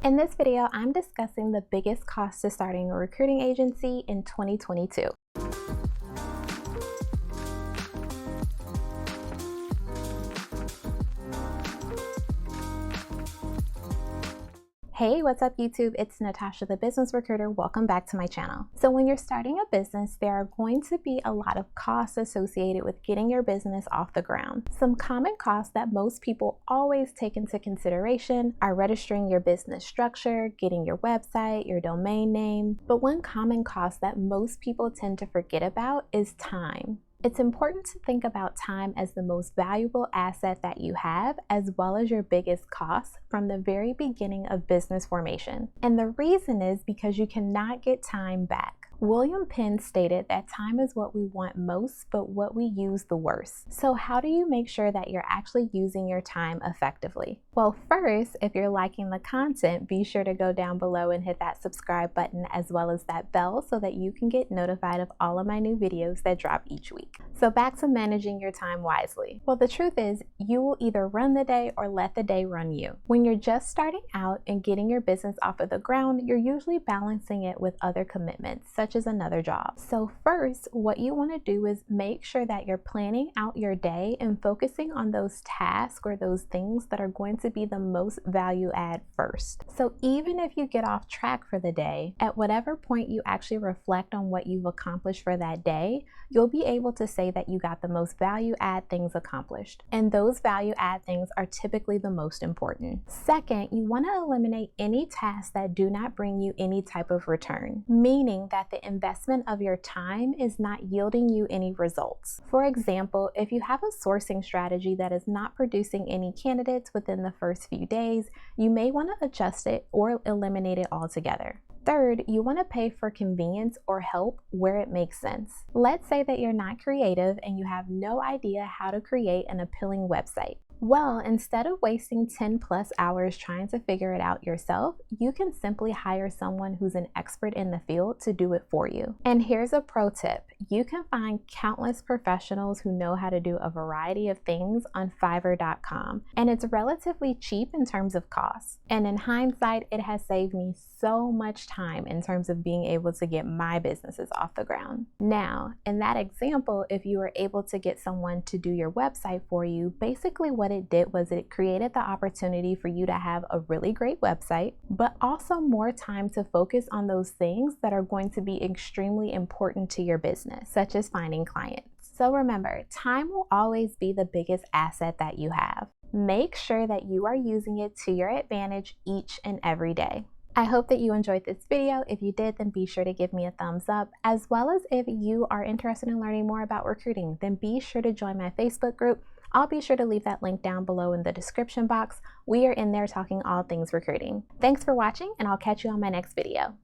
In this video, I'm discussing the biggest cost to starting a recruiting agency in 2022. Hey, what's up YouTube? It's Natasha, the business recruiter. Welcome back to my channel. So when you're starting a business, there are going to be a lot of costs associated with getting your business off the ground. Some common costs that most people always take into consideration are registering your business structure, getting your website, your domain name. But one common cost that most people tend to forget about is time. It's important to think about time as the most valuable asset that you have, as well as your biggest cost from the very beginning of business formation. And the reason is because you cannot get time back. William Penn stated that time is what we want most, but what we use the worst. So how do you make sure that you're actually using your time effectively? Well, first, if you're liking the content, be sure to go down below and hit that subscribe button as well as that bell so that you can get notified of all of my new videos that drop each week. So back to managing your time wisely. Well, the truth is you will either run the day or let the day run you. When you're just starting out and getting your business off of the ground, you're usually balancing it with other commitments, such as another job. So first, what you want to do is make sure that you're planning out your day and focusing on those tasks or those things that are going to be the most value add first. So even if you get off track for the day, at whatever point you actually reflect on what you've accomplished for that day, you'll be able to say that you got the most value add things accomplished. And those value add things are typically the most important. Second, you want to eliminate any tasks that do not bring you any type of return, meaning that the investment of your time is not yielding you any results. For example, if you have a sourcing strategy that is not producing any candidates within the first few days, you may want to adjust it or eliminate it altogether. Third, you want to pay for convenience or help where it makes sense. Let's say that you're not creative and you have no idea how to create an appealing website. Well, instead of wasting 10+ hours trying to figure it out yourself, you can simply hire someone who's an expert in the field to do it for you. And here's a pro tip. You can find countless professionals who know how to do a variety of things on Fiverr.com, and it's relatively cheap in terms of cost. And in hindsight, it has saved me so much time in terms of being able to get my businesses off the ground. Now, in that example, if you were able to get someone to do your website for you, basically what it did was it created the opportunity for you to have a really great website, but also more time to focus on those things that are going to be extremely important to your business, such as finding clients. So remember, time will always be the biggest asset that you have. Make sure that you are using it to your advantage each and every day. I hope that you enjoyed this video. If you did, then be sure to give me a thumbs up, as well as if you are interested in learning more about recruiting, then be sure to join my Facebook group. I'll be sure to leave that link down below in the description box. We are in there talking all things recruiting. Thanks for watching, and I'll catch you on my next video.